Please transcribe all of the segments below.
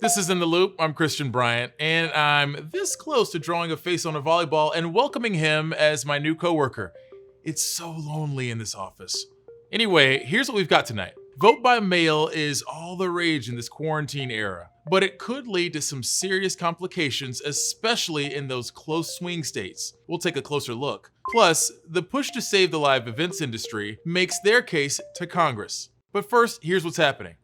This is In the Loop. I'm Christian Bryant, and I'm this close to drawing a face on a volleyball and welcoming him as my new coworker. It's so lonely in this office. Anyway, here's what we've got tonight. Vote by mail is all the rage in this quarantine era, but it could lead to some serious complications, especially in those close swing states. We'll take a closer look. Plus, the push to save the live events industry makes their case to Congress. But first, here's what's happening.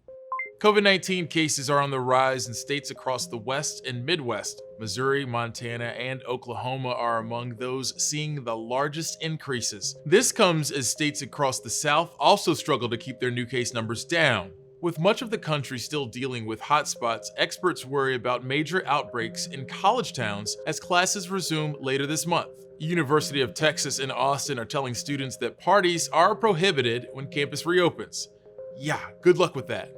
COVID-19 cases are on the rise in states across the West and Midwest. Missouri, Montana, and Oklahoma are among those seeing the largest increases. This comes as states across the South also struggle to keep their new case numbers down. With much of the country still dealing with hotspots, experts worry about major outbreaks in college towns as classes resume later this month. University of Texas and Austin are telling students that parties are prohibited when campus reopens. Yeah, good luck with that.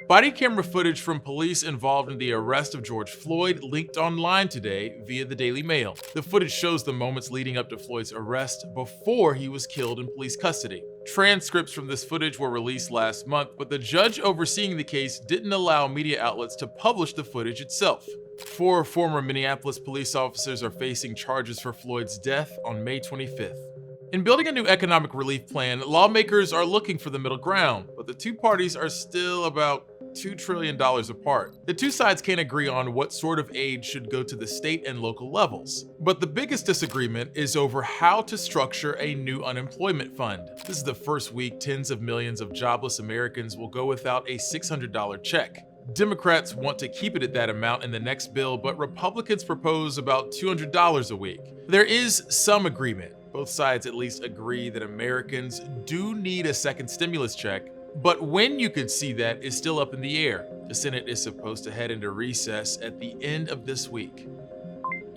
Body camera footage from police involved in the arrest of George Floyd leaked online today via the Daily Mail. The footage shows the moments leading up to Floyd's arrest before he was killed in police custody. Transcripts from this footage were released last month, but the judge overseeing the case didn't allow media outlets to publish the footage itself. 4 former Minneapolis police officers are facing charges for Floyd's death on May 25th. In building a new economic relief plan, lawmakers are looking for the middle ground, but the two parties are still about $2 trillion apart. The two sides can't agree on what sort of aid should go to the state and local levels. But the biggest disagreement is over how to structure a new unemployment fund. This is the first week tens of millions of jobless Americans will go without a $600 check. Democrats want to keep it at that amount in the next bill, but Republicans propose about $200 a week. There is some agreement. Both sides at least agree that Americans do need a second stimulus check, but when you could see that is still up in the air. The Senate is supposed to head into recess at the end of this week.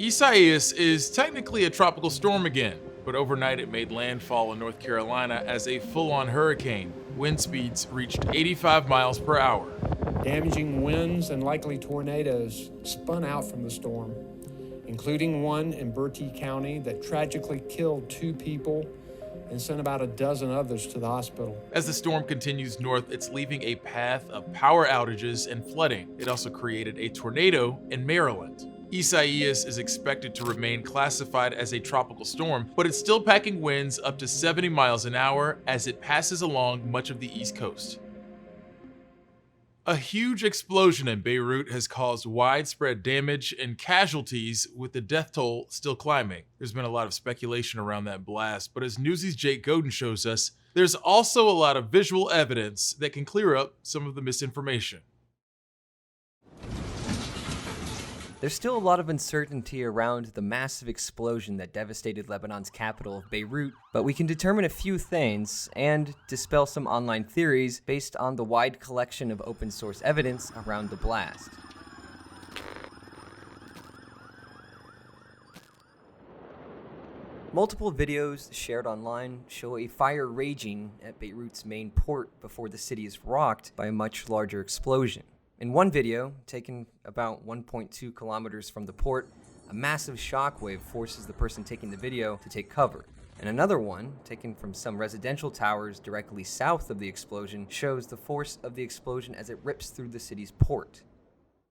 Isaias is technically a tropical storm again, but overnight it made landfall in North Carolina as a full-on hurricane. Wind speeds reached 85 miles per hour. Damaging winds and likely tornadoes spun out from the storm, including one in Beirut County that tragically killed 2 people and sent about a dozen others to the hospital. As the storm continues north, it's leaving a path of power outages and flooding. It also created a tornado in Maryland. Isaias is expected to remain classified as a tropical storm, but it's still packing winds up to 70 miles an hour as it passes along much of the East Coast. A huge explosion in Beirut has caused widespread damage and casualties, with the death toll still climbing. There's been a lot of speculation around that blast, but as Newsy's Jake Godin shows us, there's also a lot of visual evidence that can clear up some of the misinformation. There's still a lot of uncertainty around the massive explosion that devastated Lebanon's capital of Beirut, but we can determine a few things and dispel some online theories based on the wide collection of open source evidence around the blast. Multiple videos shared online show a fire raging at Beirut's main port before the city is rocked by a much larger explosion. In one video, taken about 1.2 kilometers from the port, a massive shockwave forces the person taking the video to take cover. And another one, taken from some residential towers directly south of the explosion, shows the force of the explosion as it rips through the city's port.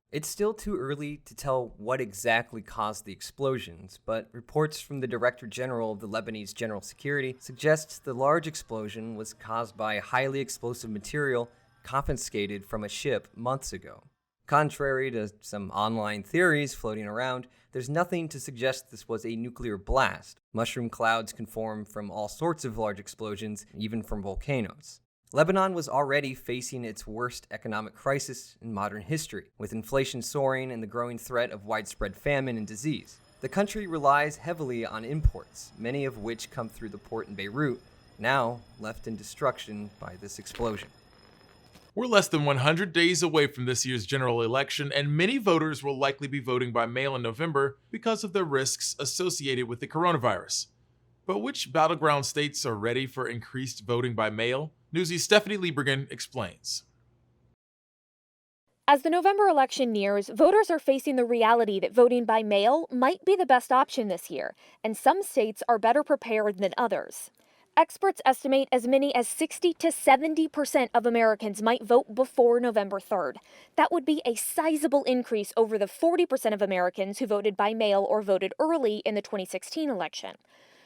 It's still too early to tell what exactly caused the explosions, but reports from the Director General of the Lebanese General Security suggests the large explosion was caused by highly explosive material confiscated from a ship months ago. Contrary to some online theories floating around, there's nothing to suggest this was a nuclear blast. Mushroom clouds can form from all sorts of large explosions, even from volcanoes. Lebanon was already facing its worst economic crisis in modern history, with inflation soaring and the growing threat of widespread famine and disease. The country relies heavily on imports, many of which come through the port in Beirut, now left in destruction by this explosion. We're less than 100 days away from this year's general election, and many voters will likely be voting by mail in November because of the risks associated with the coronavirus. But which battleground states are ready for increased voting by mail? Newsy's Stephanie Liebergen explains. As the November election nears, voters are facing the reality that voting by mail might be the best option this year, and some states are better prepared than others. Experts estimate as many as 60 to 70% of Americans might vote before November 3rd. That would be a sizable increase over the 40% of Americans who voted by mail or voted early in the 2016 election.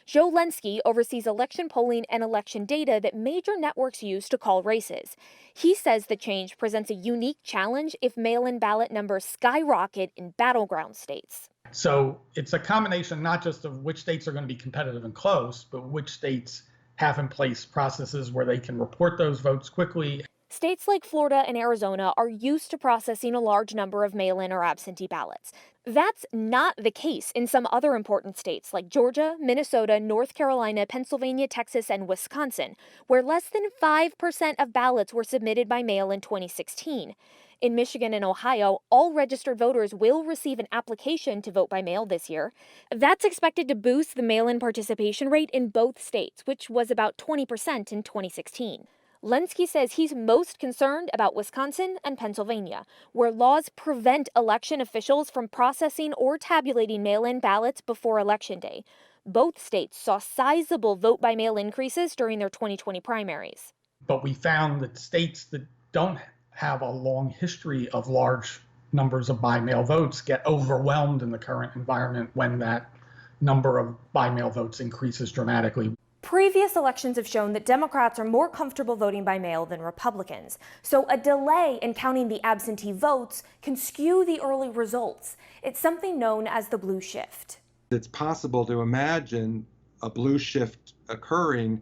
Joe Lenski oversees election polling and election data that major networks use to call races. He says the change presents a unique challenge if mail-in ballot numbers skyrocket in battleground states. So it's a combination not just of which states are going to be competitive and close, but which states have in place processes where they can report those votes quickly. States like Florida and Arizona are used to processing a large number of mail-in or absentee ballots. That's not the case in some other important states like Georgia, Minnesota, North Carolina, Pennsylvania, Texas, and Wisconsin, where less than 5% of ballots were submitted by mail in 2016. In Michigan and Ohio, all registered voters will receive an application to vote by mail this year. That's expected to boost the mail-in participation rate in both states, which was about 20% in 2016. Lenski says he's most concerned about Wisconsin and Pennsylvania, where laws prevent election officials from processing or tabulating mail-in ballots before Election Day. Both states saw sizable vote-by-mail increases during their 2020 primaries. But we found that states that don't have a long history of large numbers of by-mail votes get overwhelmed in the current environment when that number of by-mail votes increases dramatically. Previous elections have shown that Democrats are more comfortable voting by mail than Republicans. So a delay in counting the absentee votes can skew the early results. It's something known as the blue shift. It's possible to imagine a blue shift occurring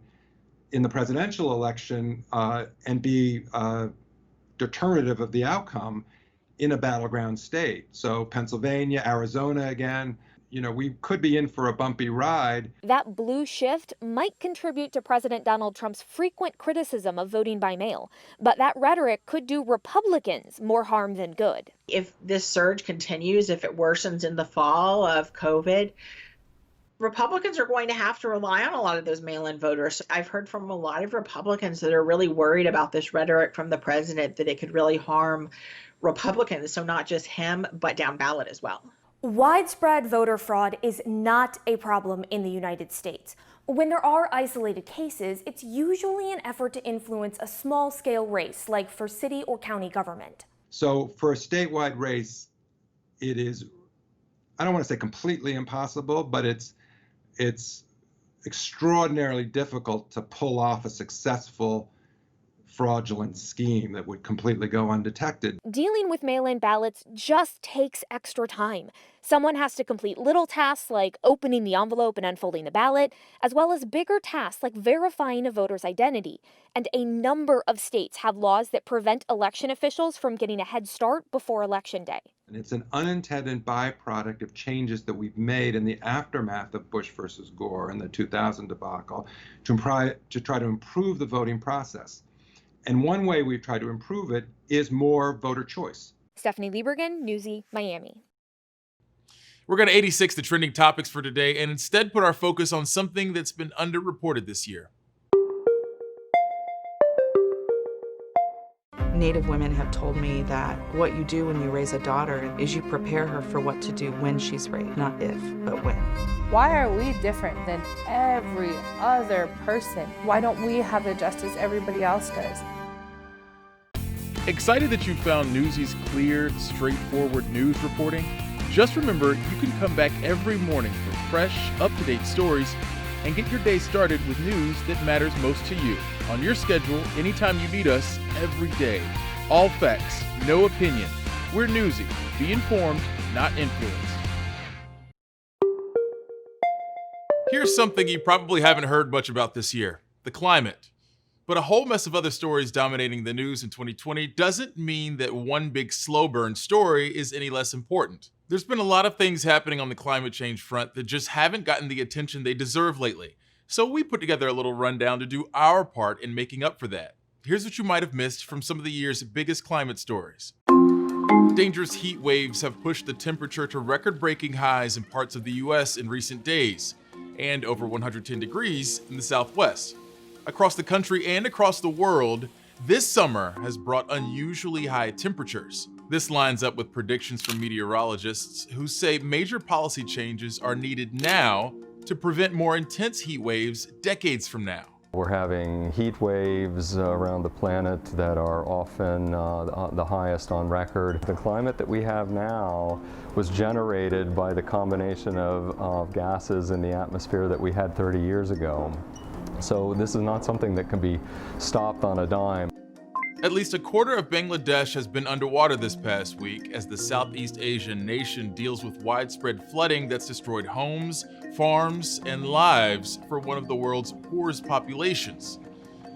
in the presidential election and be determinative of the outcome in a battleground state. So Pennsylvania, Arizona again, we could be in for a bumpy ride. That blue shift might contribute to President Donald Trump's frequent criticism of voting by mail, but that rhetoric could do Republicans more harm than good. If this surge continues, if it worsens in the fall of COVID, Republicans are going to have to rely on a lot of those mail-in voters. I've heard from a lot of Republicans that are really worried about this rhetoric from the president, that it could really harm Republicans. So not just him, but down ballot as well. Widespread voter fraud is not a problem in the United States. When there are isolated cases, it's usually an effort to influence a small-scale race, like for city or county government. So for a statewide race, it is, I don't want to say completely impossible, but it's extraordinarily difficult to pull off a successful fraudulent scheme that would completely go undetected. Dealing with mail-in ballots just takes extra time. Someone has to complete little tasks like opening the envelope and unfolding the ballot, as well as bigger tasks like verifying a voter's identity. And a number of states have laws that prevent election officials from getting a head start before Election Day. And it's an unintended byproduct of changes that we've made in the aftermath of Bush versus Gore and the 2000 debacle to try to improve the voting process. And one way we've tried to improve it is more voter choice. Stephanie Liebergen, Newsy, Miami. We're going to 86 the trending topics for today and instead put our focus on something that's been underreported this year. Native women have told me that what you do when you raise a daughter is you prepare her for what to do when she's raised, not if, but when. Why are we different than every other person? Why don't we have the justice everybody else does? Excited that you found Newsy's clear, straightforward news reporting? Just remember, you can come back every morning for fresh, up-to-date stories and get your day started with news that matters most to you. On your schedule, anytime you need us, every day. All facts, no opinion. We're Newsy. Be informed, not influenced. Here's something you probably haven't heard much about this year: the climate. But a whole mess of other stories dominating the news in 2020 doesn't mean that one big slow burn story is any less important. There's been a lot of things happening on the climate change front that just haven't gotten the attention they deserve lately. So we put together a little rundown to do our part in making up for that. Here's what you might have missed from some of the year's biggest climate stories. Dangerous heat waves have pushed the temperature to record-breaking highs in parts of the US in recent days, and over 110 degrees in the Southwest. Across the country and across the world, this summer has brought unusually high temperatures. This lines up with predictions from meteorologists who say major policy changes are needed now to prevent more intense heat waves decades from now. We're having heat waves around the planet that are often the highest on record. The climate that we have now was generated by the combination of gases in the atmosphere that we had 30 years ago. So this is not something that can be stopped on a dime. At least a quarter of Bangladesh has been underwater this past week as the Southeast Asian nation deals with widespread flooding that's destroyed homes, farms, and lives for one of the world's poorest populations.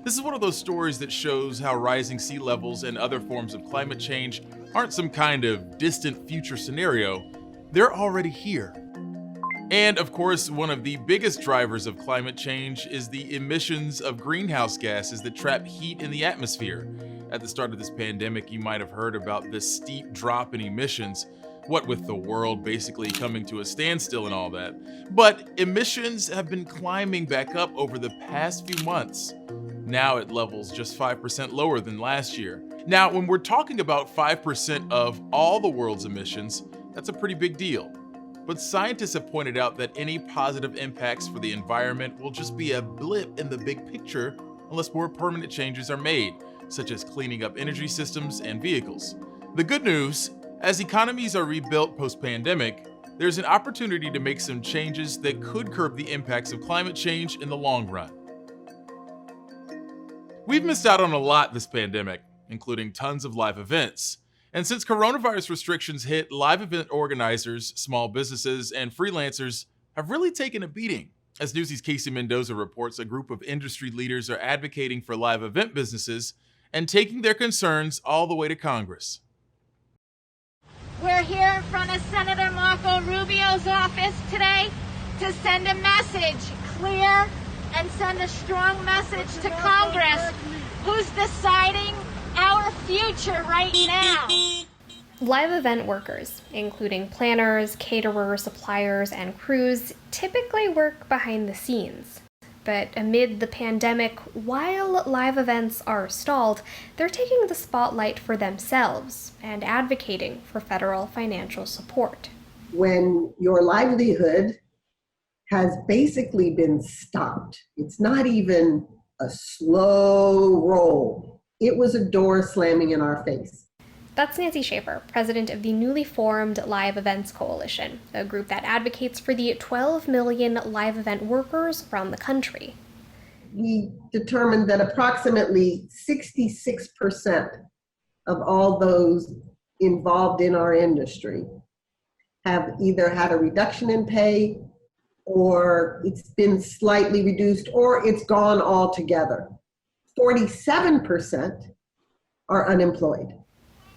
This is one of those stories that shows how rising sea levels and other forms of climate change aren't some kind of distant future scenario. They're already here. And of course, one of the biggest drivers of climate change is the emissions of greenhouse gases that trap heat in the atmosphere. At the start of this pandemic, you might have heard about this steep drop in emissions, what with the world basically coming to a standstill and all that. But emissions have been climbing back up over the past few months, now at levels just 5% lower than last year. Now, when we're talking about 5% of all the world's emissions, that's a pretty big deal. But scientists have pointed out that any positive impacts for the environment will just be a blip in the big picture unless more permanent changes are made, such as cleaning up energy systems and vehicles. The good news, as economies are rebuilt post-pandemic, there's an opportunity to make some changes that could curb the impacts of climate change in the long run. We've missed out on a lot this pandemic, including tons of live events. And since coronavirus restrictions hit, live event organizers, small businesses, and freelancers have really taken a beating. As Newsy's Casey Mendoza reports, a group of industry leaders are advocating for live event businesses and taking their concerns all the way to Congress. We're here in front of Senator Marco Rubio's office today to send a message, clear, and send a strong message to Congress, who's deciding our future right now. Live event workers, including planners, caterers, suppliers, and crews, typically work behind the scenes. But amid the pandemic, while live events are stalled, they're taking the spotlight for themselves and advocating for federal financial support. When your livelihood has basically been stopped, it's not even a slow roll. It was a door slamming in our face. That's Nancy Schaefer, president of the newly formed Live Events Coalition, a group that advocates for the 12 million live event workers around the country. We determined that approximately 66% of all those involved in our industry have either had a reduction in pay, or it's been slightly reduced, or it's gone altogether. 47% are unemployed.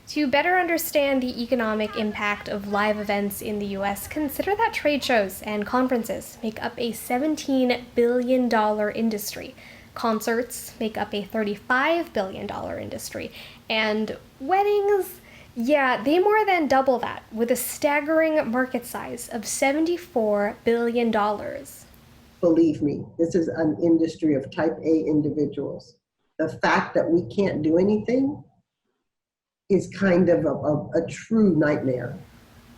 To better understand the economic impact of live events in the U.S., consider that trade shows and conferences make up a $17 billion industry. Concerts make up a $35 billion industry. And weddings, they more than double that, with a staggering market size of $74 billion. Believe me, this is an industry of type A individuals. The fact that we can't do anything is kind of a true nightmare.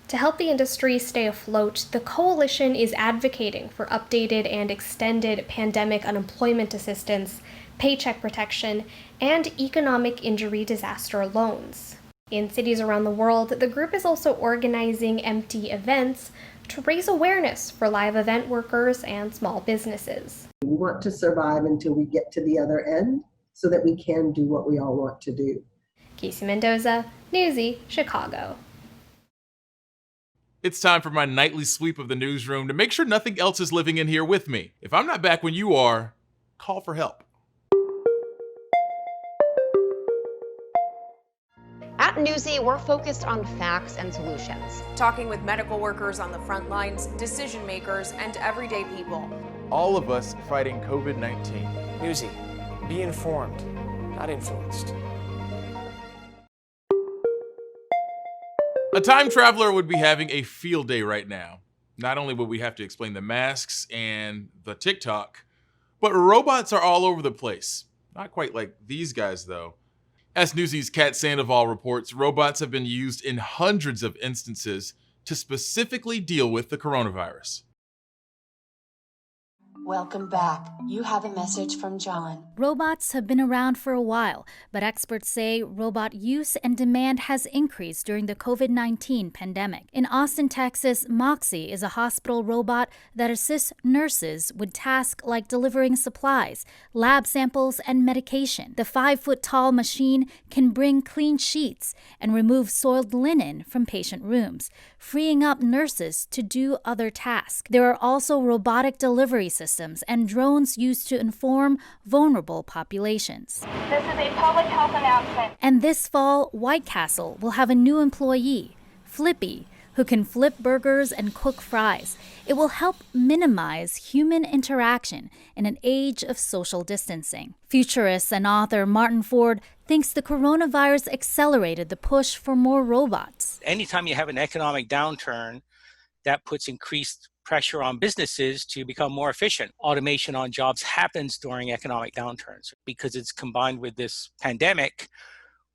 To help the industry stay afloat, the coalition is advocating for updated and extended pandemic unemployment assistance, paycheck protection, and economic injury disaster loans. In cities around the world, the group is also organizing empty events to raise awareness for live event workers and small businesses. We want to survive until we get to the other end so that we can do what we all want to do. Casey Mendoza, Newsy, Chicago. It's time for my nightly sweep of the newsroom to make sure nothing else is living in here with me. If I'm not back when you are, call for help. At Newsy, we're focused on facts and solutions. Talking with medical workers on the front lines, decision makers, and everyday people. All of us fighting COVID-19. Newsy, be informed, not influenced. A time traveler would be having a field day right now. Not only would we have to explain the masks and the TikTok, but robots are all over the place. Not quite like these guys, though. As Newsy's Kat Sandoval reports, robots have been used in hundreds of instances to specifically deal with the coronavirus. Welcome back. You have a message from John. Robots have been around for a while, but experts say robot use and demand has increased during the COVID-19 pandemic. In Austin, Texas, Moxie is a hospital robot that assists nurses with tasks like delivering supplies, lab samples, and medication. The 5-foot-tall machine can bring clean sheets and remove soiled linen from patient rooms, freeing up nurses to do other tasks. There are also robotic delivery systems and drones used to inform vulnerable populations. This is a public health announcement. And this fall, White Castle will have a new employee, Flippy, who can flip burgers and cook fries. It will help minimize human interaction in an age of social distancing. Futurist and author Martin Ford thinks the coronavirus accelerated the push for more robots. Anytime you have an economic downturn, that puts increased pressure on businesses to become more efficient. Automation on jobs happens during economic downturns because it's combined with this pandemic,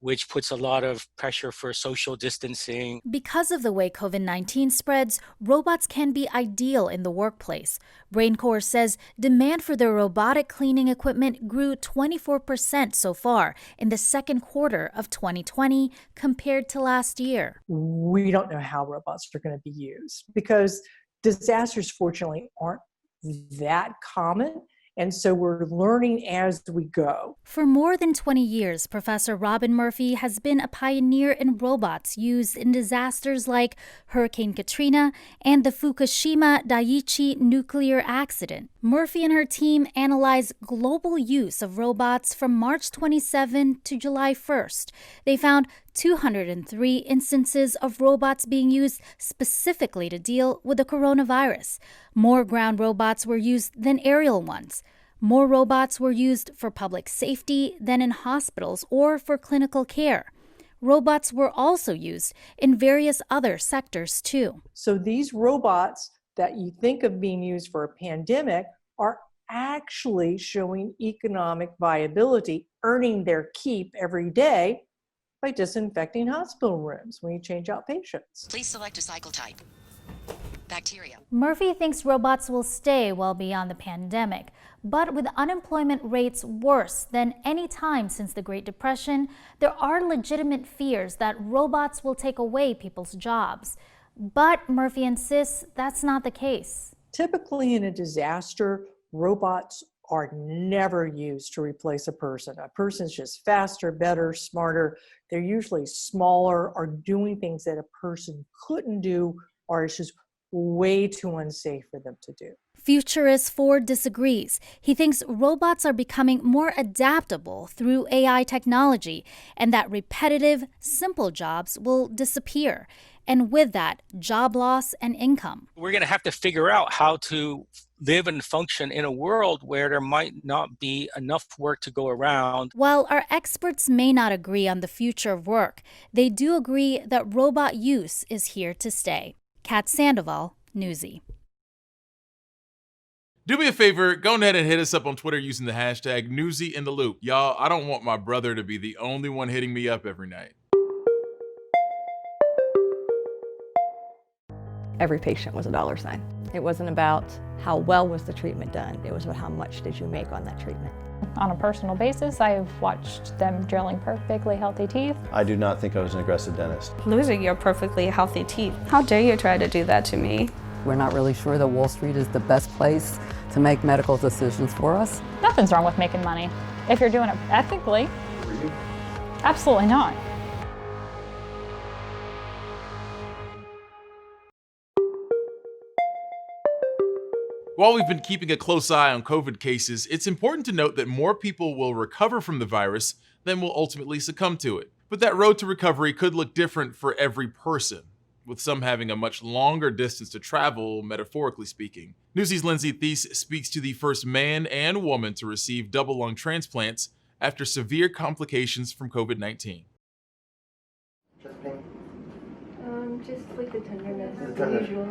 which puts a lot of pressure for social distancing. Because of the way COVID-19 spreads, robots can be ideal in the workplace. BrainCore says demand for their robotic cleaning equipment grew 24% so far in the second quarter of 2020 compared to last year. We don't know how robots are going to be used because disasters, fortunately, aren't that common. And so we're learning as we go. For more than 20 years, Professor Robin Murphy has been a pioneer in robots used in disasters like Hurricane Katrina and the Fukushima Daiichi nuclear accident. Murphy and her team analyzed global use of robots from March 27 to July 1st. They found 203 instances of robots being used specifically to deal with the coronavirus. More ground robots were used than aerial ones. More robots were used for public safety than in hospitals or for clinical care. Robots were also used in various other sectors too. So these robots that you think of being used for a pandemic are actually showing economic viability, earning their keep every day by disinfecting hospital rooms when you change out patients. Please select a cycle type. Bacteria. Murphy thinks robots will stay well beyond the pandemic, but with unemployment rates worse than any time since the Great Depression, there are legitimate fears that robots will take away people's jobs. But Murphy insists that's not the case. Typically in a disaster, robots are never used to replace a person. A person's just faster, better, smarter. They're usually smaller or doing things that a person couldn't do, or it's just way too unsafe for them to do. Futurist Ford disagrees. He thinks robots are becoming more adaptable through AI technology and that repetitive, simple jobs will disappear. And with that, job loss and income. We're going to have to figure out how to live and function in a world where there might not be enough work to go around. While our experts may not agree on the future of work, they do agree that robot use is here to stay. Kat Sandoval, Newsy. Do me a favor, go ahead and hit us up on Twitter using the hashtag #NewsyInTheLoop. Y'all, I don't want my brother to be the only one hitting me up every night. Every patient was a dollar sign. It wasn't about how well was the treatment done. It was about how much did you make on that treatment. On a personal basis, I've watched them drilling perfectly healthy teeth. I do not think I was an aggressive dentist. Losing your perfectly healthy teeth. How dare you try to do that to me? We're not really sure that Wall Street is the best place to make medical decisions for us. Nothing's wrong with making money if you're doing it ethically. Absolutely not. While we've been keeping a close eye on COVID cases, it's important to note that more people will recover from the virus than will ultimately succumb to it. But that road to recovery could look different for every person, with some having a much longer distance to travel, metaphorically speaking. Newsy's Lindsay Thies speaks to the first man and woman to receive double lung transplants after severe complications from COVID-19. Just like the tenderness, the usual.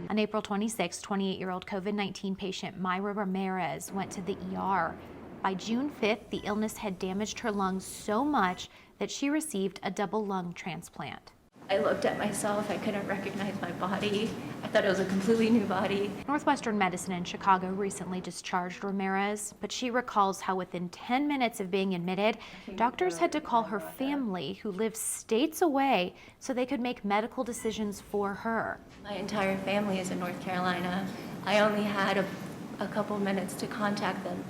On April 26, 28-year-old COVID-19 patient Myra Ramirez went to the ER. By June 5th, the illness had damaged her lungs so much that she received a double lung transplant. I looked at myself, I couldn't recognize my body. I thought it was a completely new body. Northwestern Medicine in Chicago recently discharged Ramirez, but she recalls how within 10 minutes of being admitted, doctors had to call her family, who lives states away, so they could make medical decisions for her. My entire family is in North Carolina. I only had a couple minutes to contact them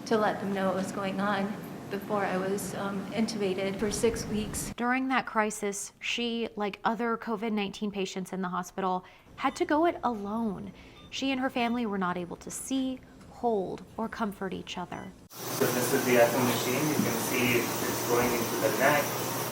to let them know what was going on before I was intubated for 6 weeks. During that crisis, she, like other COVID-19 patients in the hospital, had to go it alone. She and her family were not able to see, hold, or comfort each other. So this is the ECMO machine. You can see it's going into the neck.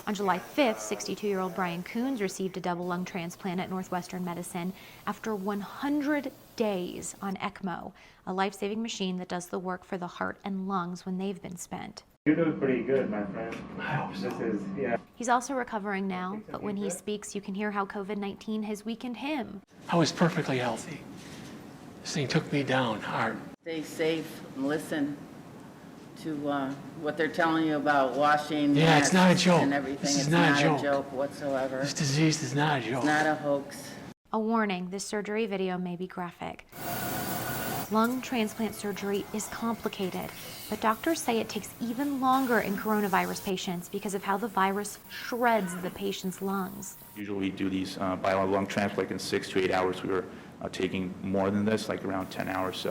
On July 5th, 62-year-old Brian Coons received a double lung transplant at Northwestern Medicine after 100 days on ECMO, a life-saving machine that does the work for the heart and lungs when they've been spent. You're doing pretty good, my friend. I hope so. Yeah. He's also recovering now, but when he speaks, you can hear how COVID-19 has weakened him. I was perfectly healthy. This thing took me down hard. Stay safe and listen to what they're telling you about washing. Yeah, it's not a joke. And everything. This is it's not a joke whatsoever. This disease is not a joke. It's not a hoax. A warning, this surgery video may be graphic. Lung transplant surgery is complicated, but doctors say it takes even longer in coronavirus patients because of how the virus shreds the patient's lungs. Usually we do these bilateral lung transplants in 6 to 8 hours. We were taking more than this, like around 10 hours.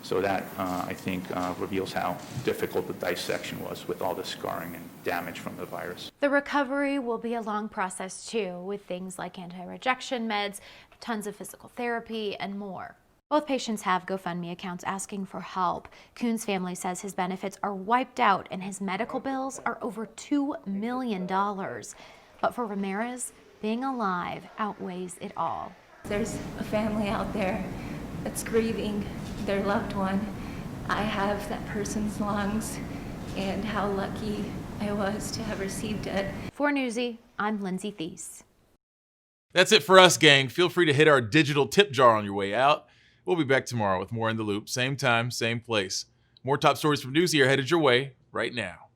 So that, I think, reveals how difficult the dissection was with all the scarring and damage from the virus. The recovery will be a long process too, with things like anti-rejection meds, tons of physical therapy, and more. Both patients have GoFundMe accounts asking for help. Coons' family says his benefits are wiped out and his medical bills are over $2 million. But for Ramirez, being alive outweighs it all. There's a family out there that's grieving their loved one. I have that person's lungs, and how lucky I was to have received it. For Newsy, I'm Lindsay Thies. That's it for us, gang. Feel free to hit our digital tip jar on your way out. We'll be back tomorrow with more In the Loop. Same time, same place. More top stories from Newsy are headed your way right now.